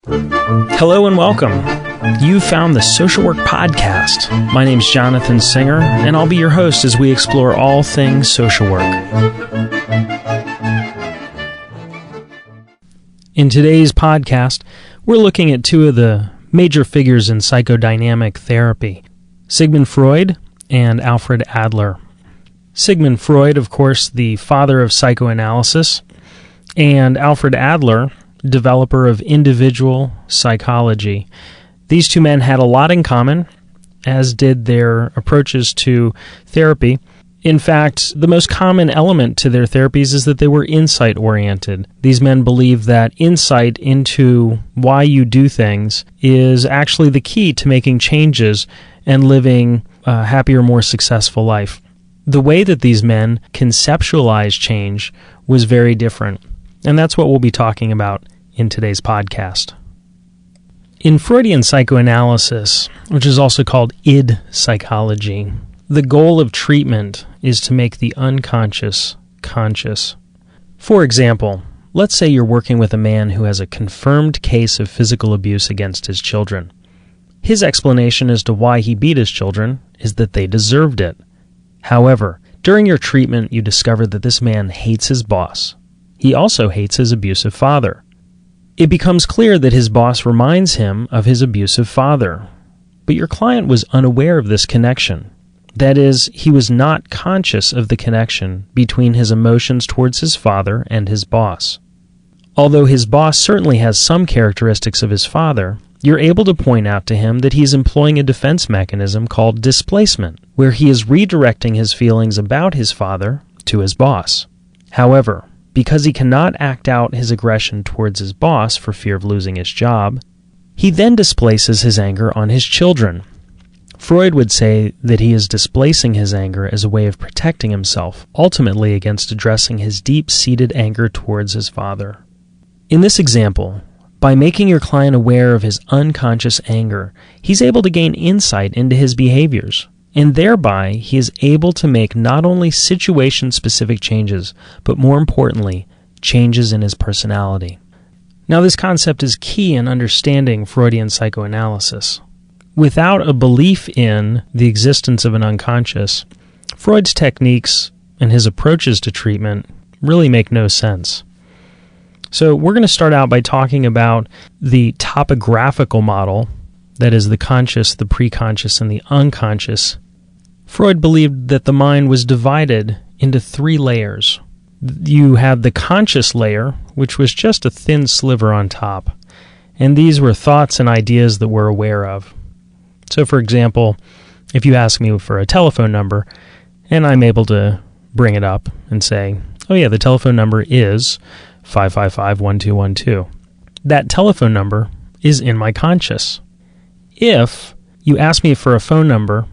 Hello and welcome. You found the Social Work Podcast. My name's Jonathan Singer, and I'll be your host as we explore all things social work. In today's podcast, we're looking at two of the major figures in psychodynamic therapy, Sigmund Freud and Alfred Adler. Sigmund Freud, of course, the father of psychoanalysis, and Alfred Adler, developer of individual psychology. These two men had a lot in common, as did their approaches to therapy. In fact, the most common element to their therapies is that they were insight-oriented. These men believed that insight into why you do things is actually the key to making changes and living a happier, more successful life. The way that these men conceptualized change was very different, and that's what we'll be talking about in today's podcast. In Freudian psychoanalysis, which is also called id psychology, the goal of treatment is to make the unconscious conscious. For example, let's say you're working with a man who has a confirmed case of physical abuse against his children. His explanation as to why he beat his children is that they deserved it. However, during your treatment, you discover that this man hates his boss. He also hates his abusive father. It becomes clear that his boss reminds him of his abusive father, but your client was unaware of this connection. That is, he was not conscious of the connection between his emotions towards his father and his boss. Although his boss certainly has some characteristics of his father, you're able to point out to him that he's employing a defense mechanism called displacement, where he is redirecting his feelings about his father to his boss. However, because he cannot act out his aggression towards his boss for fear of losing his job, he then displaces his anger on his children. Freud would say that he is displacing his anger as a way of protecting himself, ultimately against addressing his deep-seated anger towards his father. In this example, by making your client aware of his unconscious anger, he's able to gain insight into his behaviors, and thereby he is able to make not only situation-specific changes, but more importantly, changes in his personality. Now, this concept is key in understanding Freudian psychoanalysis. Without a belief in the existence of an unconscious, Freud's techniques and his approaches to treatment really make no sense. So we're going to start out by talking about the topographical model, that is the conscious, the preconscious, and the unconscious. Freud believed that the mind was divided into three layers. You had the conscious layer, which was just a thin sliver on top, and these were thoughts and ideas that we're aware of. So, for example, if you ask me for a telephone number, and I'm able to bring it up and say, oh yeah, the telephone number is 555-1212. That telephone number is in my conscious. If you ask me for a phone number,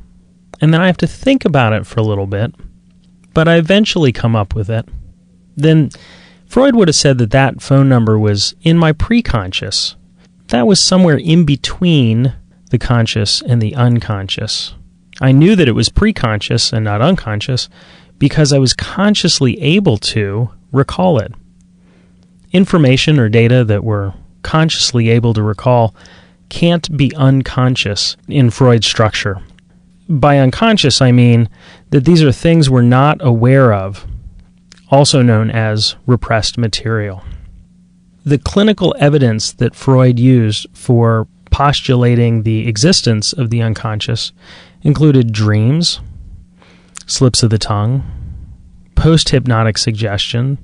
and then I have to think about it for a little bit, but I eventually come up with it, then Freud would have said that that phone number was in my preconscious. That was somewhere in between the conscious and the unconscious. I knew that it was preconscious and not unconscious because I was consciously able to recall it. Information or data that we're consciously able to recall can't be unconscious in Freud's structure. By unconscious, I mean that these are things we're not aware of, also known as repressed material. The clinical evidence that Freud used for postulating the existence of the unconscious included dreams, slips of the tongue, post-hypnotic suggestion,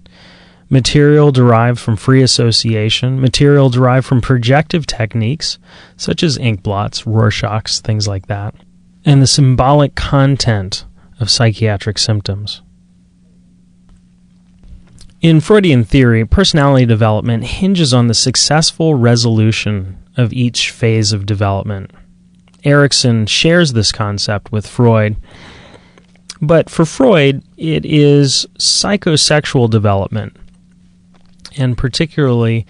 material derived from free association, material derived from projective techniques, such as ink blots, Rorschachs, things like that, and the symbolic content of psychiatric symptoms. In Freudian theory, personality development hinges on the successful resolution of each phase of development. Erikson shares this concept with Freud, but for Freud, it is psychosexual development, and particularly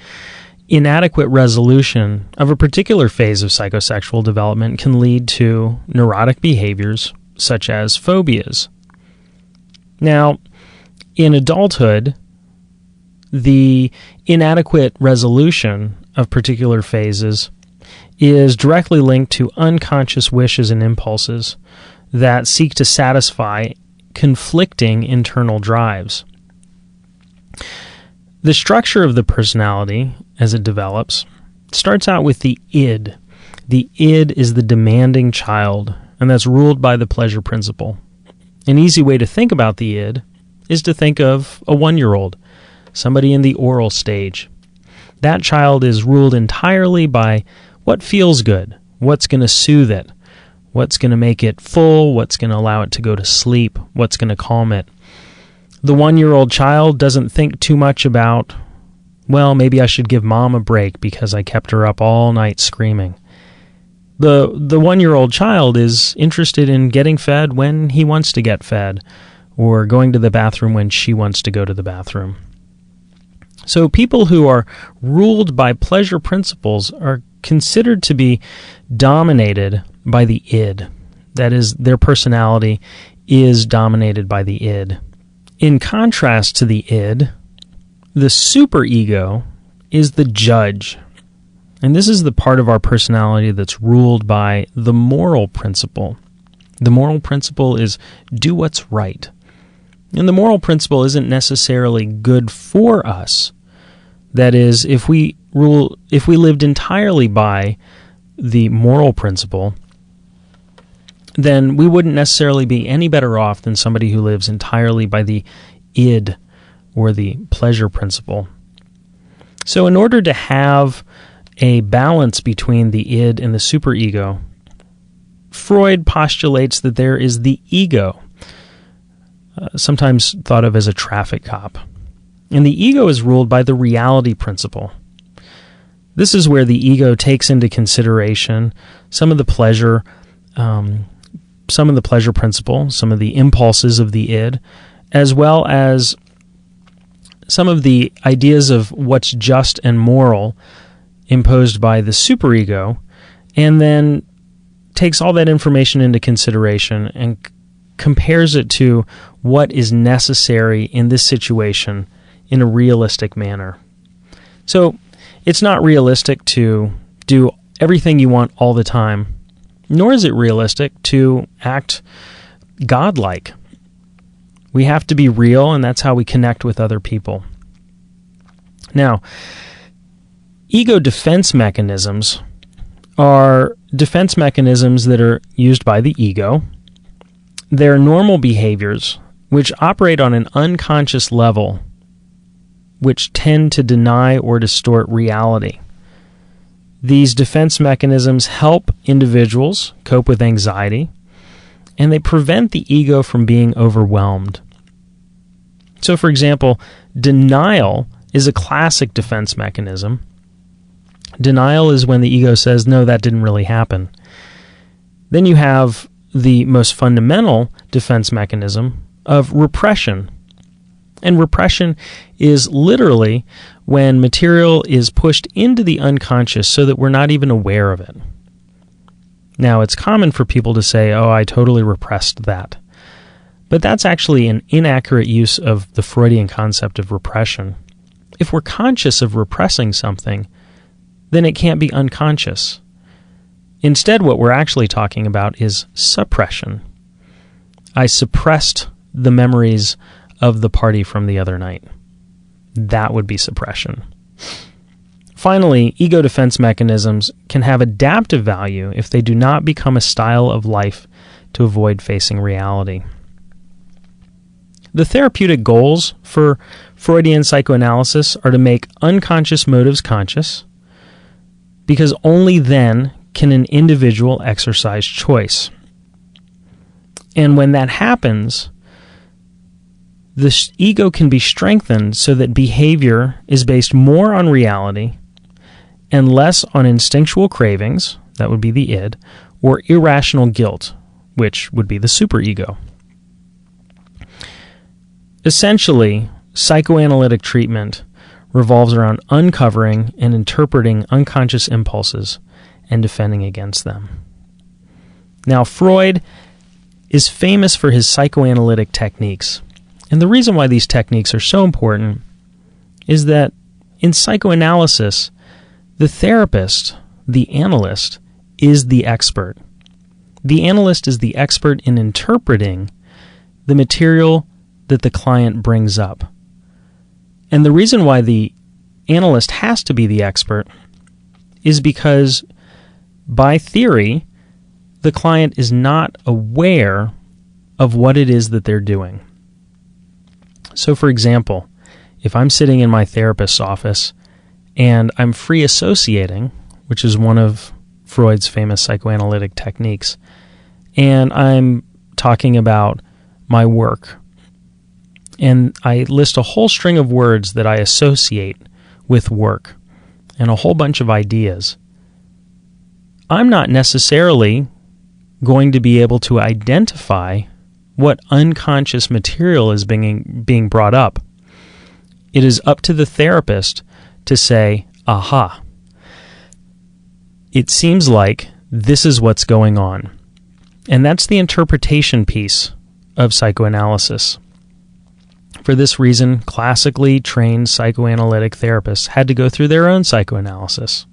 inadequate resolution of a particular phase of psychosexual development can lead to neurotic behaviors such as phobias. Now, in adulthood, the inadequate resolution of particular phases is directly linked to unconscious wishes and impulses that seek to satisfy conflicting internal drives. The structure of the personality, as it develops, starts out with the id. The id is the demanding child, and that's ruled by the pleasure principle. An easy way to think about the id is to think of a 1-year-old, somebody in the oral stage. That child is ruled entirely by what feels good, what's going to soothe it, what's going to make it full, what's going to allow it to go to sleep, what's going to calm it. The 1-year-old child doesn't think too much about, well, maybe I should give mom a break because I kept her up all night screaming. The 1-year-old child is interested in getting fed when he wants to get fed, or going to the bathroom when she wants to go to the bathroom. So people who are ruled by pleasure principles are considered to be dominated by the id. That is, their personality is dominated by the id. In contrast to the id, the superego is the judge. And this is the part of our personality that's ruled by the moral principle. The moral principle is do what's right. And the moral principle isn't necessarily good for us. That is, if we lived entirely by the moral principle, then we wouldn't necessarily be any better off than somebody who lives entirely by the id, or the pleasure principle. So in order to have a balance between the id and the superego, Freud postulates that there is the ego, sometimes thought of as a traffic cop. And the ego is ruled by the reality principle. This is where the ego takes into consideration some of the pleasure principle, some of the impulses of the id, as well as some of the ideas of what's just and moral imposed by the superego, and then takes all that information into consideration and compares it to what is necessary in this situation in a realistic manner. So it's not realistic to do everything you want all the time, nor is it realistic to act godlike. We have to be real, and that's how we connect with other people. Now, ego defense mechanisms are defense mechanisms that are used by the ego. They're normal behaviors which operate on an unconscious level, which tend to deny or distort reality. These defense mechanisms help individuals cope with anxiety, and they prevent the ego from being overwhelmed. So, for example, denial is a classic defense mechanism. Denial is when the ego says, no, that didn't really happen. Then you have the most fundamental defense mechanism of repression. And repression is literally when material is pushed into the unconscious so that we're not even aware of it. Now, it's common for people to say, oh, I totally repressed that. But that's actually an inaccurate use of the Freudian concept of repression. If we're conscious of repressing something, then it can't be unconscious. Instead, what we're actually talking about is suppression. I suppressed the memories of the party from the other night. That would be suppression. Finally, ego defense mechanisms can have adaptive value if they do not become a style of life to avoid facing reality. The therapeutic goals for Freudian psychoanalysis are to make unconscious motives conscious, because only then can an individual exercise choice. And when that happens, the ego can be strengthened so that behavior is based more on reality and less on instinctual cravings, that would be the id, or irrational guilt, which would be the superego. Essentially, psychoanalytic treatment revolves around uncovering and interpreting unconscious impulses and defending against them. Now, Freud is famous for his psychoanalytic techniques. And the reason why these techniques are so important is that in psychoanalysis, The therapist, the analyst, is the expert. The analyst is the expert in interpreting the material that the client brings up. And the reason why the analyst has to be the expert is because, by theory, the client is not aware of what it is that they're doing. So, for example, if I'm sitting in my therapist's office and I'm free associating, which is one of Freud's famous psychoanalytic techniques, and I'm talking about my work, and I list a whole string of words that I associate with work and a whole bunch of ideas, I'm not necessarily going to be able to identify what unconscious material is being brought up. It is up to the therapist to say, aha, it seems like this is what's going on. And that's the interpretation piece of psychoanalysis. For this reason, classically trained psychoanalytic therapists had to go through their own psychoanalysis.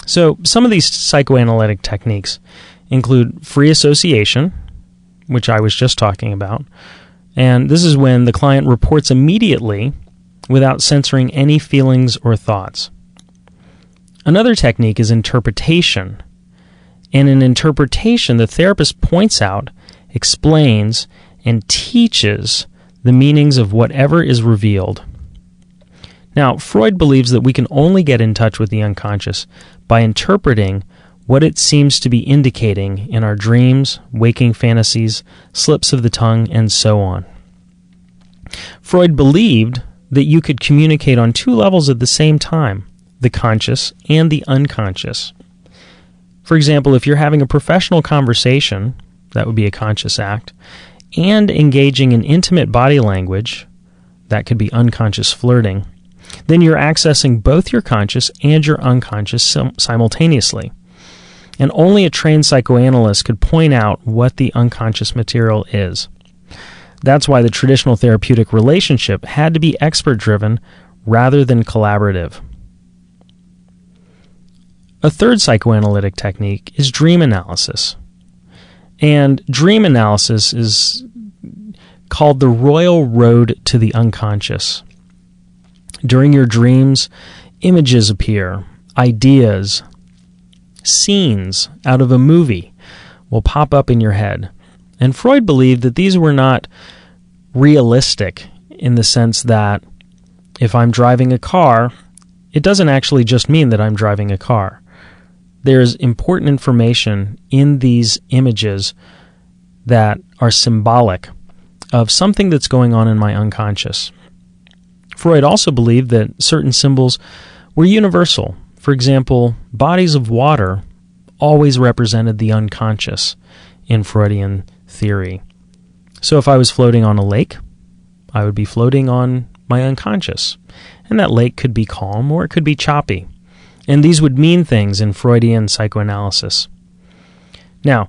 So some of these psychoanalytic techniques include free association, which I was just talking about, and this is when the client reports immediately without censoring any feelings or thoughts. Another technique is interpretation, and in interpretation, the therapist points out, explains, and teaches the meanings of whatever is revealed. Now, Freud believes that we can only get in touch with the unconscious by interpreting what it seems to be indicating in our dreams, waking fantasies, slips of the tongue, and so on. Freud believed that you could communicate on two levels at the same time, the conscious and the unconscious. For example, if you're having a professional conversation, that would be a conscious act, and engaging in intimate body language, that could be unconscious flirting, then you're accessing both your conscious and your unconscious simultaneously. And only a trained psychoanalyst could point out what the unconscious material is. That's why the traditional therapeutic relationship had to be expert-driven rather than collaborative. A third psychoanalytic technique is dream analysis. And dream analysis is called the royal road to the unconscious. During your dreams, images appear, ideas, scenes out of a movie will pop up in your head. And Freud believed that these were not realistic in the sense that if I'm driving a car, it doesn't actually just mean that I'm driving a car. There's important information in these images that are symbolic of something that's going on in my unconscious. Freud also believed that certain symbols were universal. For example, bodies of water always represented the unconscious in Freudian theory. So if I was floating on a lake, I would be floating on my unconscious. And that lake could be calm or it could be choppy. And these would mean things in Freudian psychoanalysis. Now,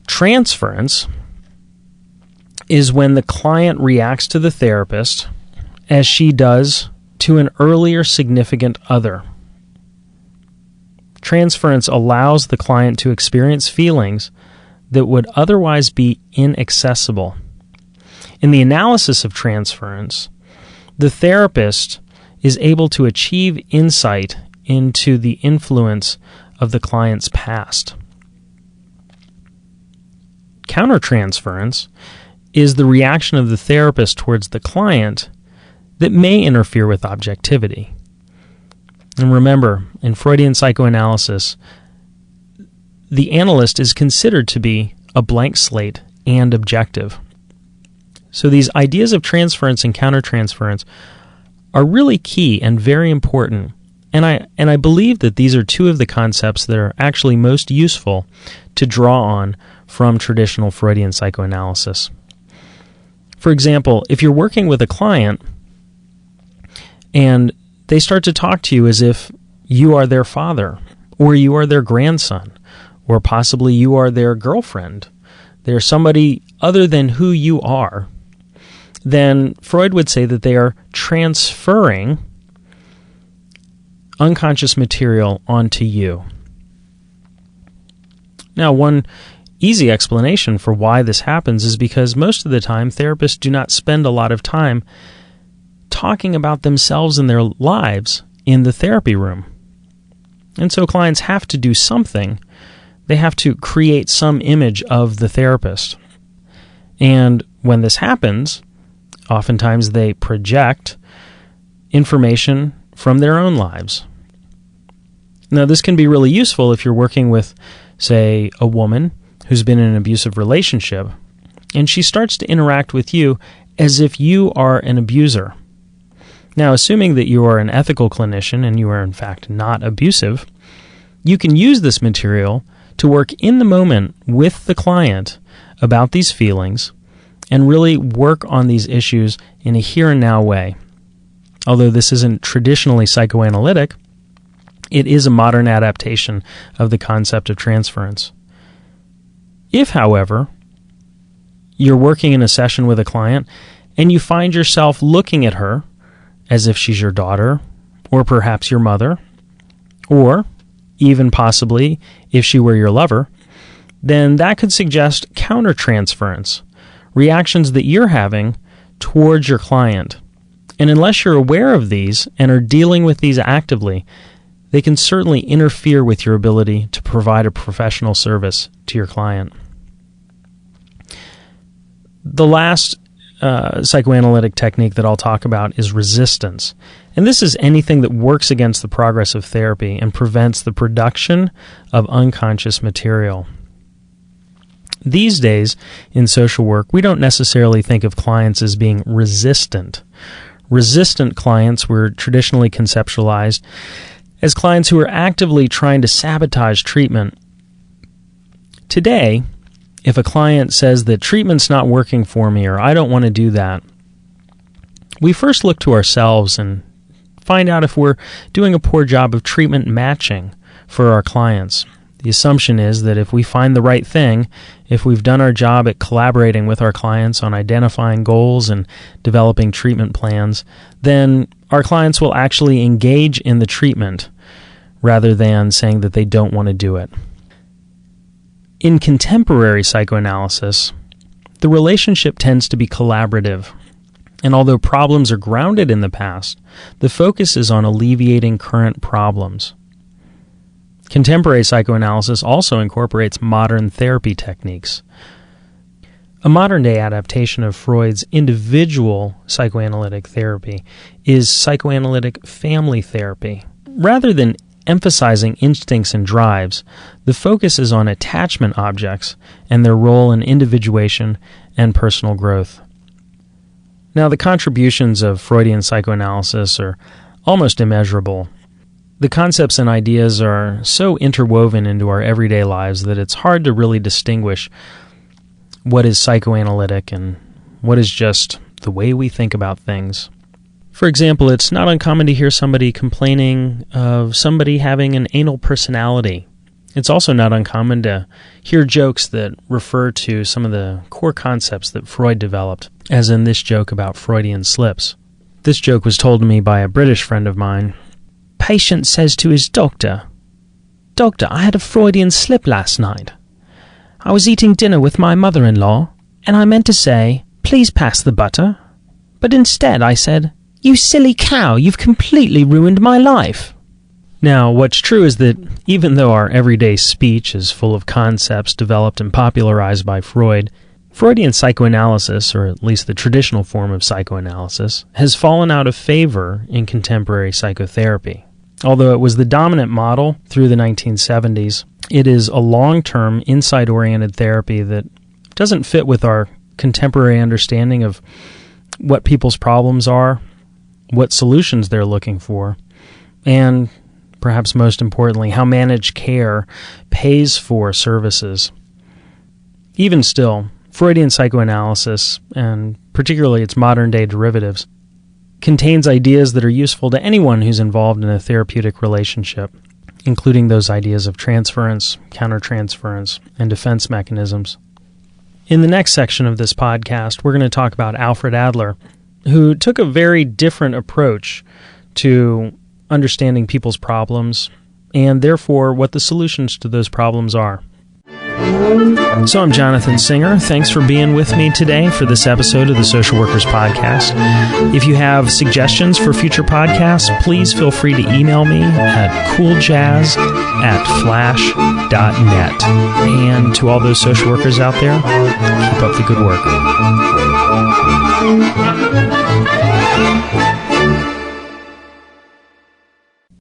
transference is when the client reacts to the therapist as she does to an earlier significant other. Transference allows the client to experience feelings that would otherwise be inaccessible. In the analysis of transference, the therapist is able to achieve insight into the influence of the client's past. Countertransference is the reaction of the therapist towards the client that may interfere with objectivity. And remember, in Freudian psychoanalysis, the analyst is considered to be a blank slate and objective. So these ideas of transference and countertransference are really key and very important. And I believe that these are two of the concepts that are actually most useful to draw on from traditional Freudian psychoanalysis. For example, if you're working with a client and they start to talk to you as if you are their father, or you are their grandson, or possibly you are their girlfriend, they're somebody other than who you are, then Freud would say that they are transferring unconscious material onto you. Now, one easy explanation for why this happens is because most of the time therapists do not spend a lot of time talking about themselves and their lives in the therapy room. And so clients have to do something. They have to create some image of the therapist. And when this happens, oftentimes they project information from their own lives. Now, this can be really useful if you're working with, say, a woman who's been in an abusive relationship, and she starts to interact with you as if you are an abuser. Now, assuming that you are an ethical clinician and you are in fact not abusive, you can use this material to work in the moment with the client about these feelings and really work on these issues in a here and now way. Although this isn't traditionally psychoanalytic, it is a modern adaptation of the concept of transference. If, however, you're working in a session with a client and you find yourself looking at her as if she's your daughter, or perhaps your mother, or even possibly if she were your lover, then that could suggest countertransference, reactions that you're having towards your client. And unless you're aware of these and are dealing with these actively, they can certainly interfere with your ability to provide a professional service to your client. The last psychoanalytic technique that I'll talk about is resistance. And this is anything that works against the progress of therapy and prevents the production of unconscious material. These days, in social work, we don't necessarily think of clients as being resistant. Resistant clients were traditionally conceptualized as clients who are actively trying to sabotage treatment. Today, if a client says that treatment's not working for me or I don't want to do that, we first look to ourselves and find out if we're doing a poor job of treatment matching for our clients. The assumption is that if we find the right thing, if we've done our job at collaborating with our clients on identifying goals and developing treatment plans, then our clients will actually engage in the treatment rather than saying that they don't want to do it. In contemporary psychoanalysis, the relationship tends to be collaborative. And although problems are grounded in the past, the focus is on alleviating current problems. Contemporary psychoanalysis also incorporates modern therapy techniques. A modern-day adaptation of Freud's individual psychoanalytic therapy is psychoanalytic family therapy. Rather than emphasizing instincts and drives, the focus is on attachment objects and their role in individuation and personal growth. Now, the contributions of Freudian psychoanalysis are almost immeasurable. The concepts and ideas are so interwoven into our everyday lives that it's hard to really distinguish what is psychoanalytic and what is just the way we think about things. For example, it's not uncommon to hear somebody complaining of somebody having an anal personality. It's also not uncommon to hear jokes that refer to some of the core concepts that Freud developed, as in this joke about Freudian slips. This joke was told to me by a British friend of mine. Patient says to his doctor, "Doctor, I had a Freudian slip last night. I was eating dinner with my mother-in-law, and I meant to say, 'Please pass the butter.' But instead I said, 'You silly cow, you've completely ruined my life.'" Now, what's true is that even though our everyday speech is full of concepts developed and popularized by Freud, Freudian psychoanalysis, or at least the traditional form of psychoanalysis, has fallen out of favor in contemporary psychotherapy. Although it was the dominant model through the 1970s, it is a long-term, insight-oriented therapy that doesn't fit with our contemporary understanding of what people's problems are, what solutions they're looking for, and, perhaps most importantly, how managed care pays for services. Even still, Freudian psychoanalysis, and particularly its modern-day derivatives, contains ideas that are useful to anyone who's involved in a therapeutic relationship, including those ideas of transference, countertransference, and defense mechanisms. In the next section of this podcast, we're going to talk about Alfred Adler, who took a very different approach to understanding people's problems, and therefore what the solutions to those problems are. So I'm Jonathan Singer. Thanks for being with me today for this episode of the Social Workers Podcast. If you have suggestions for future podcasts, please feel free to email me at cooljazz@flash.net. And to all those social workers out there, keep up the good work.